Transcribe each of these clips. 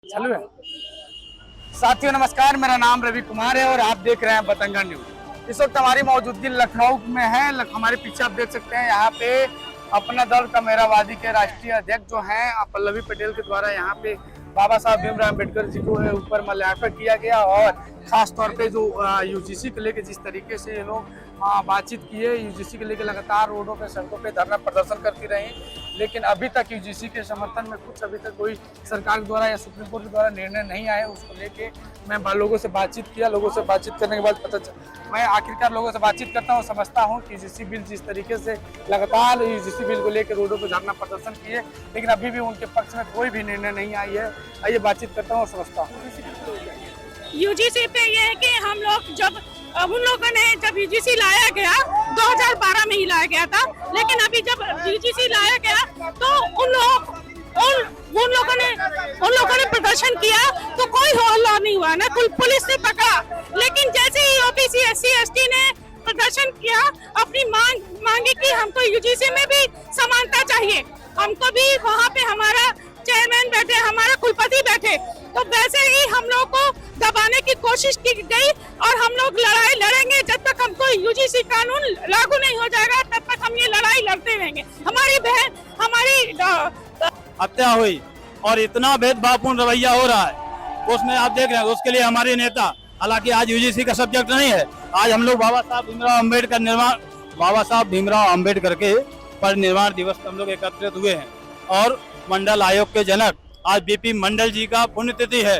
चालू है। साथियों नमस्कार, मेरा नाम रवि कुमार है और आप देख रहे हैं बतंगा न्यूज। इस वक्त हमारी मौजूदगी लखनऊ में है। हमारे पीछे आप देख सकते हैं, यहाँ पे अपना दल कमेरावादी के राष्ट्रीय अध्यक्ष जो हैं पल्लवी पटेल के द्वारा यहाँ पे बाबा साहब भीमराव अम्बेडकर जी को है ऊपर माल्यार्पण किया गया। और खास तौर पे जो यूजीसी को लेकर जिस तरीके से ये लोग बातचीत किए, यूजीसी को लेकर लगातार रोडों पे सड़कों पे धरना प्रदर्शन करती रही, लेकिन अभी तक यूजीसी के समर्थन में कुछ अभी तक कोई सरकार द्वारा या सुप्रीम कोर्ट द्वारा निर्णय नहीं आया। उसको लेके मैं लोगों से बातचीत किया। लोगों से बातचीत करने के बाद मैं आखिरकार लोगों से बातचीत करता हूँ, समझता हूँ कि यूजीसी बिल जिस तरीके से लगातार यूजीसी बिल को लेकर रोडों पर धरना प्रदर्शन किए, लेकिन अभी भी उनके पक्ष में कोई भी निर्णय नहीं आई है। आइए बातचीत करता हूँ और समझता हूँ। यूजीसी पे ये है कि हम लोग उन लोगों ने जब यूजीसी लाया गया 2012 में ही लाया गया था, लेकिन अभी जब यूजीसी लाया गया तो उन लोगों ने प्रदर्शन किया तो कोई हल्ला नहीं हुआ ना, पुलिस ने पकड़ा। लेकिन जैसे ही ओबीसी एससी एसटी ने प्रदर्शन किया, अपनी मांगी कि हमको यूजीसी में भी समानता चाहिए, हमको भी वहाँ पे हमारा चेयरमैन बैठे, हमारा कुलपति बैठे, तो वैसे ही हम लोग को दबाने की कोशिश की गई। और हम लोग लड़ाई लड़ेंगे जब तक हमको यूजीसी कानून लागू नहीं हो जाएगा, तब तक हम ये लड़ाई लड़ते रहेंगे। हमारी बहन हमारी हत्या हुई और इतना भेदभावपूर्ण रवैया हो रहा है, उसमें आप देख रहे हैं। उसके लिए हमारे नेता, हालांकि आज यूजीसी का सब्जेक्ट नहीं है, आज हम लोग बाबा साहब भीमराव अम्बेडकर के परिनिर्वाण दिवस पर हम लोग एकत्रित हुए हैं। और मंडल आयोग के जनक आज बीपी मंडल जी का पुण्यतिथि है,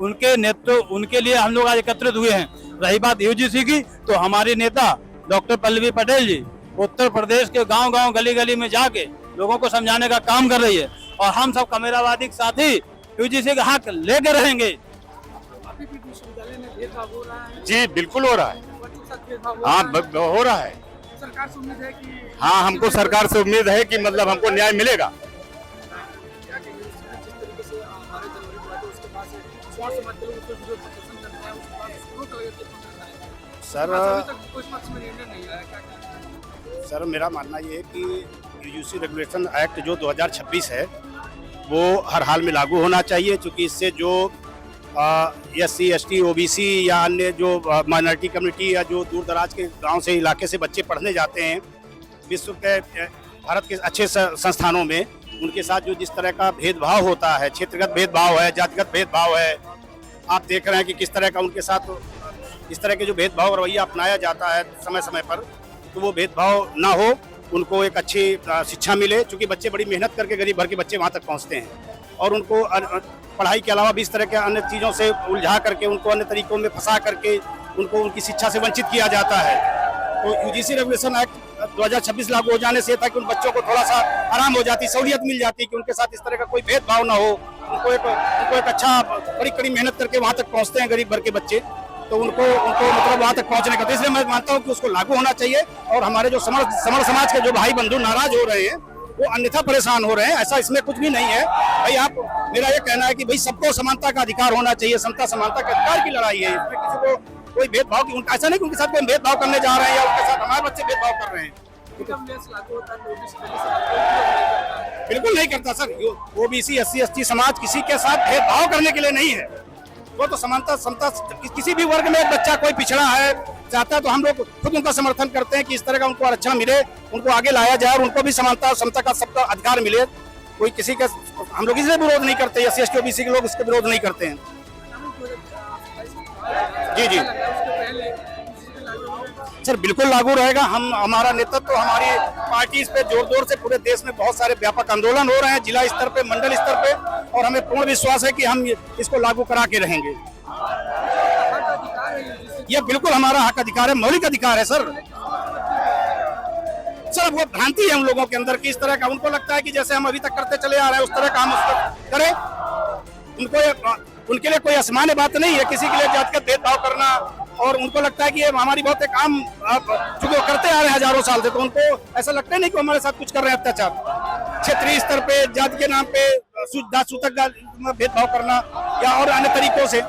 उनके नेतृत्व उनके लिए हम लोग आज एकत्रित हुए हैं। रही बात यूजीसी की, तो हमारी नेता डॉक्टर पल्लवी पटेल जी उत्तर प्रदेश के गांव-गांव गली-गली में जाके लोगों को समझाने का काम कर रही है, और हम सब कमेरावादी के साथी यूजीसी का हक लेके रहेंगे। अभी भी विश्वविद्यालय में भेदभाव हो रहा है। जी बिल्कुल हो रहा है, हाँ हो रहा है। सरकार से उम्मीद है कि हाँ, हमको सरकार से उम्मीद है कि मतलब हमको न्याय मिलेगा। सर मेरा मानना ये है कि यूजीसी रेगुलेशन एक्ट जो 2026 है वो हर हाल में लागू होना चाहिए, क्योंकि इससे जो एससी एसटी ओबीसी या अन्य जो माइनॉरिटी कम्युनिटी या जो दूर दराज के गांव से इलाके से बच्चे पढ़ने जाते हैं विश्व के भारत के अच्छे संस्थानों में, उनके साथ जो जिस तरह का भेदभाव होता है, क्षेत्रगत भेदभाव है, जातिगत भेदभाव है, आप देख रहे हैं कि किस तरह का उनके साथ इस तरह के जो भेदभाव रवैया अपनाया जाता है समय समय पर, तो वो भेदभाव ना हो, उनको एक अच्छी शिक्षा मिले। क्योंकि बच्चे बड़ी मेहनत करके गरीब भर के बच्चे वहाँ तक पहुँचते हैं, और उनको पढ़ाई के अलावा भी इस तरह के अन्य चीज़ों से उलझा करके, उनको अन्य तरीकों में फंसा करके उनको उनकी शिक्षा से वंचित किया जाता है। तो यूजीसी रेगुलेशन एक्ट 2026 लागू हो जाने से ताकि उन बच्चों को थोड़ा सा आराम हो जाती, सहूलियत मिल जाती कि उनके साथ इस तरह का कोई भेदभाव ना हो, उनको एक अच्छा कड़ी मेहनत करके वहाँ तक पहुँचते हैं गरीब भर के बच्चे, तो उनको मतलब वहाँ तक पहुँचने का। तो इसलिए मैं मानता हूँ कि उसको लागू होना चाहिए। और हमारे जो समर समाज के जो भाई बंधु नाराज हो रहे हैं, वो अन्यथा परेशान हो रहे हैं, ऐसा इसमें कुछ भी नहीं है भाई। मेरा ये कहना है कि भाई सबको समानता का अधिकार होना चाहिए, समता समानता के अधिकार की लड़ाई है। इसमें किसी को कोई भेदभाव की, ऐसा नहीं कि उनके साथ कोई भेदभाव करने जा रहे हैं या उनके साथ हमारे बच्चे भेदभाव कर रहे हैं, बिल्कुल नहीं करता सर। ओबीसी एससी एसटी समाज किसी के साथ भेदभाव करने के लिए नहीं है, वो तो समानता समता, किसी भी वर्ग में एक बच्चा कोई पिछड़ा है चाहता है तो हम लोग खुद उनका समर्थन करते हैं कि इस तरह का उनको आरक्षण मिले, उनको आगे लाया जाए और उनको भी समानता और समता का सबका अधिकार मिले। कोई किसी का हम लोग इसलिए विरोध नहीं करते, एससी एसटी ओबीसी के लोग इसका विरोध नहीं करते हैं। जी सर बिल्कुल लागू रहेगा। हमारा नेतृत्व, हमारी पार्टी इस पे जोर से पूरे देश में बहुत सारे व्यापक आंदोलन हो रहे हैं, जिला स्तर पे, मंडल स्तर पे, और हमें पूर्ण विश्वास है कि हम इसको लागू करा के रहेंगे। ये बिल्कुल हमारा हक अधिकार है, मौलिक अधिकार है सर। सर वो भ्रांति है उन लोगों के अंदर कि इस तरह का उनको लगता है कि जैसे हम अभी तक करते चले आ रहे हैं उस तरह का हम उसको करें। उनके लिए कोई असामान्य बात नहीं है किसी के लिए जातिगत भेदभाव करना, और उनको लगता है कि ये हमारी बहुत एक आम, चूंकि वो करते आ रहे हैं हजारों साल से, तो उनको ऐसा लगता है नहीं कि हमारे साथ कुछ कर रहे हैं अत्याचार। क्षेत्रीय स्तर पे जाति के नाम पे सूतक भेदभाव करना या और अन्य तरीकों से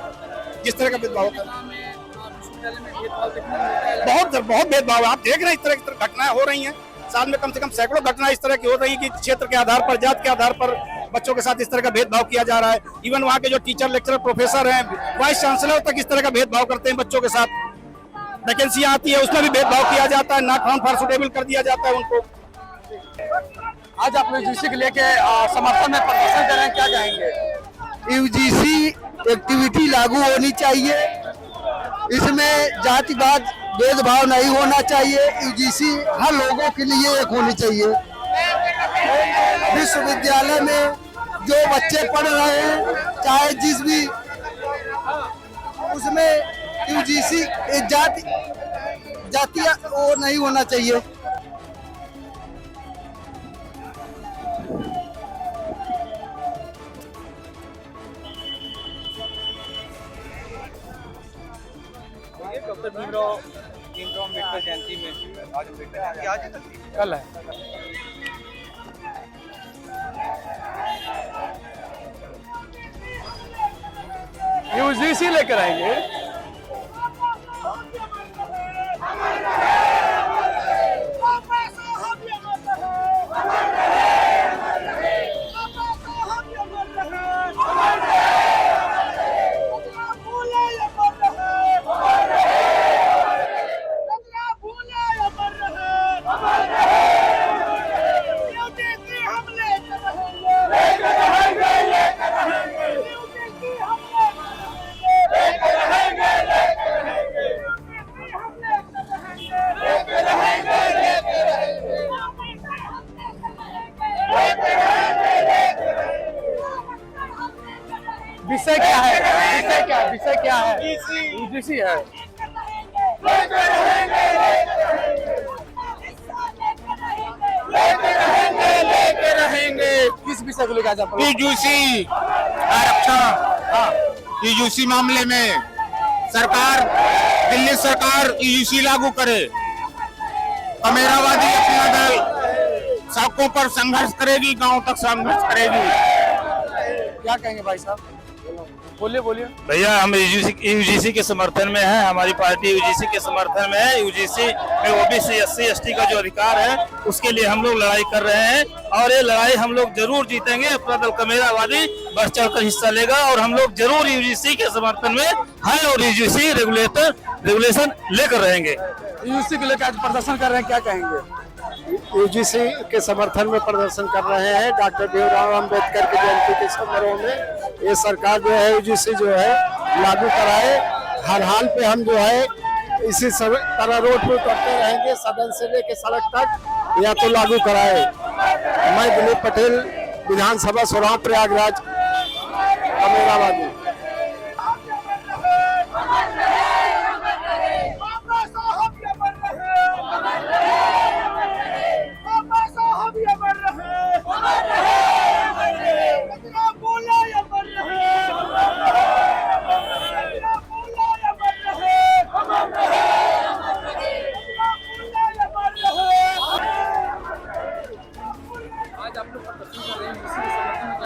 जिस तरह का भेदभाव होता है, बहुत भेदभाव। आप देख रहे हैं इस तरह की घटनाएं हो रही हैं, साल में कम से कम सैकड़ों घटनाएं इस तरह की हो रही है कि क्षेत्र के आधार पर, जात के आधार पर बच्चों के साथ इस तरह का भेदभाव किया जा रहा है। इवन वहाँ के जो टीचर, लेक्चरर, प्रोफेसर हैं, वाइस चांसलर तक इस तरह का भेदभाव करते हैं बच्चों के साथ। वैकेंसी आती है उसमें भी भेदभाव किया जाता है, नॉट फाउंड फॉर सुटेबल कर दिया जाता है उनको। आज आप यूजीसी के लेके समर्थन में प्रदर्शन कर रहे हैं, क्या कहेंगे? यूजीसी एक्टिविटी लागू होनी चाहिए, इसमें जातिवाद भेदभाव नहीं होना चाहिए। यूजीसी हर लोगों के लिए एक होनी चाहिए। विश्वविद्यालय में जो बच्चे पढ़ रहे हैं, चाहे जिस भी उसमें यूजीसी जातीय वो नहीं होना चाहिए। डॉक्टर भीमराव अम्बेडकर जयंती में आज अम्बेडकर कल है। यूजीसी लेकर आएंगे। विषय क्या है? विषय क्या है? यूजीसी है। लेके रहेंगे। किस विषय को लेकर आप? यूजीसी आरक्षण, यूजीसी मामले में सरकार, दिल्ली सरकार यूजीसी लागू करे। कमेरावादी अपना दल सड़कों पर संघर्ष करेगी, गांव तक संघर्ष करेगी। क्या कहेंगे भाई साहब? बोलिए। भैया हम यूजीसी के समर्थन में हैं, हमारी पार्टी यूजीसी के समर्थन में है। यूजीसी में ओबीसी, एससी, एसटी का जो अधिकार है उसके लिए हम लोग लड़ाई कर रहे हैं और ये लड़ाई हम लोग जरूर जीतेंगे। अपना दल कमेरावादी बढ़ चढ़कर हिस्सा लेगा और हम लोग जरूर यूजीसी के समर्थन में हैं और यूजीसी रेगुलेशन लेकर रहेंगे। यूजीसी को लेकर आज प्रदर्शन कर रहे हैं, क्या कहेंगे? यूजीसी के समर्थन में प्रदर्शन कर रहे हैं। डॉक्टर भीमराव अम्बेडकर की जयंती के समारोह में ये सरकार जो है यूजीसी जो है लागू कराए। हर हाल पे हम जो है इसी तरह रोड पे उतरते रहेंगे, सदन से लेके सड़क तक, या तो लागू कराए। मैं दिलीप पटेल, विधानसभा सोराव प्रयागराज, कमेरावादी।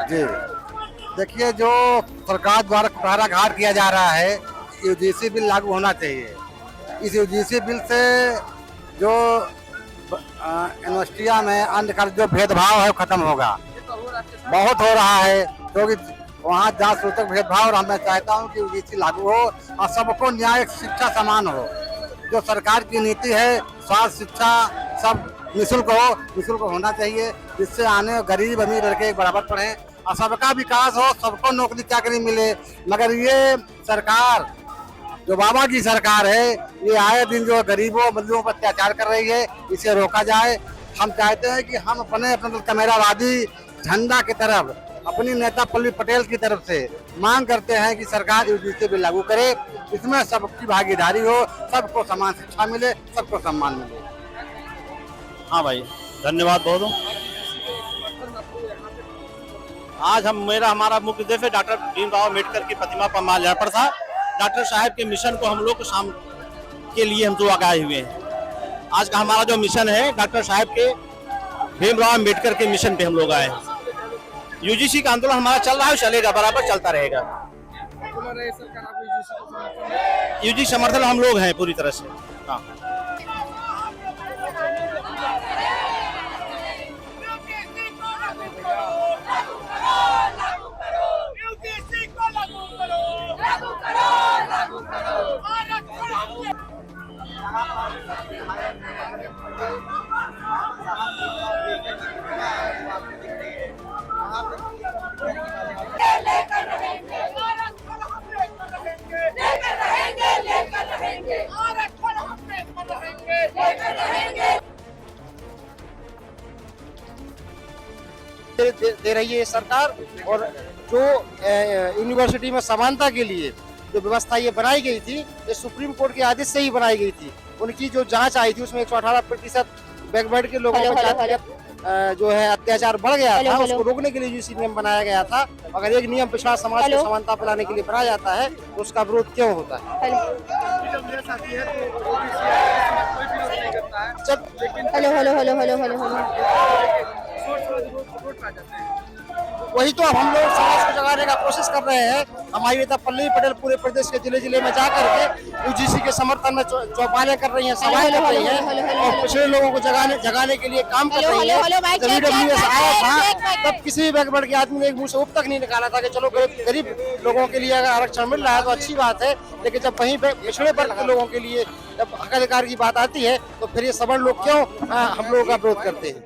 जी देखिए, जो सरकार द्वारा कुठाराघात किया जा रहा है, यूजीसी बिल लागू होना चाहिए। इस यूजीसी बिल से जो यूनिवर्सिटियां में अन्य का जो भेदभाव है वो खत्म होगा। बहुत हो रहा है क्योंकि वहाँ जात सूचक भेदभाव, और मैं चाहता हूँ कि यूजीसी लागू हो और सबको न्याय शिक्षा समान हो। जो सरकार की नीति है, स्वास्थ्य, शिक्षा सब निःशुल्क हो, निःशुल्क होना चाहिए, जिससे आने गरीब अमीर लड़के बराबर पढ़े और सबका विकास हो, सबको नौकरी चाकरी मिले। मगर ये सरकार, जो बाबा की सरकार है, ये आए दिन जो गरीबों मजदूरों पर अत्याचार कर रही है, इसे रोका जाए। हम चाहते हैं कि हम अपने कमेरावादी झंडा की तरफ, अपनी नेता पल्लवी पटेल की तरफ से मांग करते हैं कि सरकार यूजीसी बिल लागू करे, इसमें सबकी भागीदारी हो, सबको समान शिक्षा मिले, सबको सम्मान मिले। हाँ भाई, धन्यवाद बहुत। आज हमारा मुख्य उद्देश्य है डॉक्टर भीमराव अम्बेडकर की प्रतिमा पर माल्यार्पण था। डॉक्टर साहब के मिशन को हम लोग शाम के लिए हम जो आए हुए हैं। आज का हमारा जो मिशन है, डॉक्टर साहब के भीमराव अम्बेडकर के मिशन पे हम लोग आए हैं। यूजीसी का आंदोलन हमारा चल रहा है, चलेगा, बराबर चलता रहेगा। यूजीसी समर्थन हम लोग हैं पूरी तरह से। हाँ। दे रही है ये सरकार। और जो यूनिवर्सिटी में समानता के लिए जो व्यवस्था ये बनाई गई थी, ये सुप्रीम कोर्ट के आदेश से ही बनाई गई थी। उनकी जो जांच आई थी उसमें 118% बैकवर्ड के लोगों को जातिगत जो है अत्याचार बढ़ गया था, उसको रोकने के लिए यूजीसी नियम बनाया गया था। अगर एक नियम पिछड़ा समाज को समानता पिलाने के लिए बनाया जाता है तो उसका विरोध क्यों होता है? वही तो अब हम लोग समाज को जगाने का कोशिश कर रहे हैं। हमारी नेता पल्लवी पटेल पूरे प्रदेश के जिले जिले में जा करके यूजीसी के समर्थन में चौपालें कर रही हैं, सभाएं कर रही हैं और पिछड़े लोगों को जगाने के लिए काम कर रही है। जब EWS आया था तब किसी भी बैकवर्ड के आदमी ने एक मुंह से उप तक नहीं निकाला था कि चलो गरीब लोगों के लिए अगर आरक्षण मिल रहा है तो अच्छी बात है। लेकिन जब वहीं पे पिछड़े वर्ग के लोगों के लिए जब हक अधिकार की बात आती है तो फिर ये सवर्ण लोग क्यों हम लोगों का विरोध करते हैं?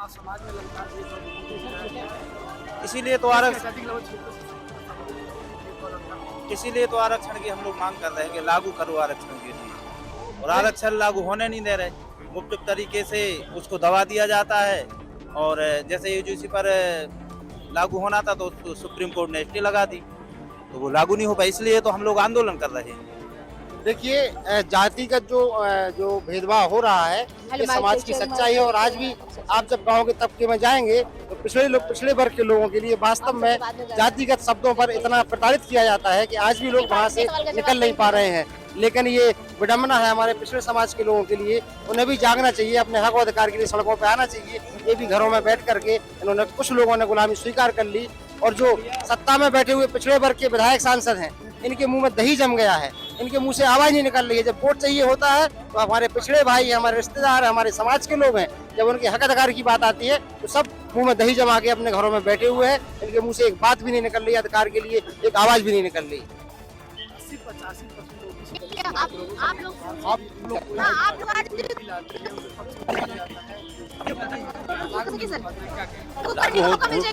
समाज में इसीलिए तो आरक्षण की हम लोग मांग कर रहे हैं कि लागू करो आरक्षण के लिए। और आरक्षण लागू होने नहीं दे रहे, गुप्त तरीके से उसको दबा दिया जाता है। और जैसे यूजीसी पर लागू होना था तो सुप्रीम कोर्ट ने स्टे लगा दी, तो वो लागू नहीं हो पाया। इसलिए तो हम लोग आंदोलन कर रहे हैं। देखिए, जातिगत जो भेदभाव हो रहा है ये समाज की सच्चाई है। और आज भी आप जब गांव के तबके में जाएंगे तो पिछड़े वर्ग के लोगों के लिए वास्तव में जातिगत शब्दों पर इतना प्रताड़ित किया जाता है कि आज भी लोग वहां से निकल नहीं पा रहे हैं। लेकिन ये विडम्बना है हमारे पिछड़े समाज के लोगों के लिए। उन्हें भी जागना चाहिए, अपने हक और अधिकार के लिए सड़कों पर आना चाहिए। ये भी घरों में बैठ करके इन्होंने कुछ लोगों ने गुलामी स्वीकार कर ली। और जो सत्ता में बैठे हुए पिछड़े वर्ग के विधायक सांसद हैं, इनके मुंह में दही जम गया है, इनके मुंह से आवाज नहीं निकल रही है। जब वोट चाहिए होता है तो हमारे पिछड़े भाई, हमारे रिश्तेदार, हमारे समाज के लोग हैं, जब उनके हक अधिकार की बात आती है तो सब मुंह में दही जमा के अपने घरों में बैठे हुए हैं। इनके मुंह से एक बात भी नहीं निकल रही, अधिकार के लिए एक आवाज भी नहीं निकल रही।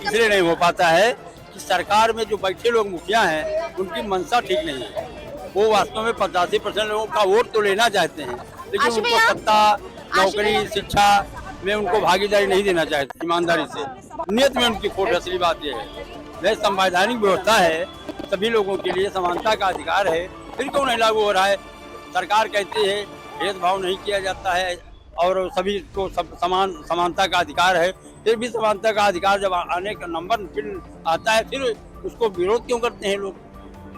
इसलिए नहीं हो पाता है कि सरकार में जो बैठे लोग मुखिया हैं उनकी मंशा ठीक नहीं है। वो वास्तव में 85% लोगों का वोट तो लेना चाहते हैं, लेकिन उनको सत्ता, नौकरी, शिक्षा में उनको भागीदारी नहीं देना चाहते ईमानदारी से। नियत में उनकी खोट, असली बात यह है। वह संवैधानिक व्यवस्था है, सभी लोगों के लिए समानता का अधिकार है, फिर क्यों नहीं लागू हो रहा है? सरकार कहती है भेदभाव नहीं किया जाता है और सभी को समानता का अधिकार है, फिर भी समानता का अधिकार जब आने का नंबर फिर आता है फिर उसको विरोध क्यों करते हैं लोग?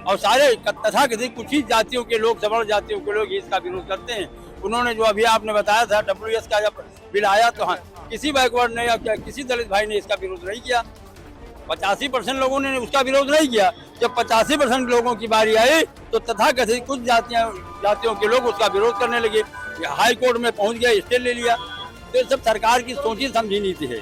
और सारे तथाकथित कुछ ही जातियों के लोग, सवर्ण जातियों के लोग इसका विरोध करते हैं। उन्होंने जो अभी आपने बताया था WS का जब बिल आया तो हाँ, किसी बैकवर्ड ने या किसी दलित भाई ने इसका विरोध नहीं किया। 85% लोगों ने उसका विरोध नहीं किया। जब 85% लोगों की बारी आई तो तथाकथित कुछ जातियों के लोग उसका विरोध करने लगे। हाई कोर्ट में पहुंच गया, स्टे ले लिया। तो ये सब सरकार की सोची समझी नीति है।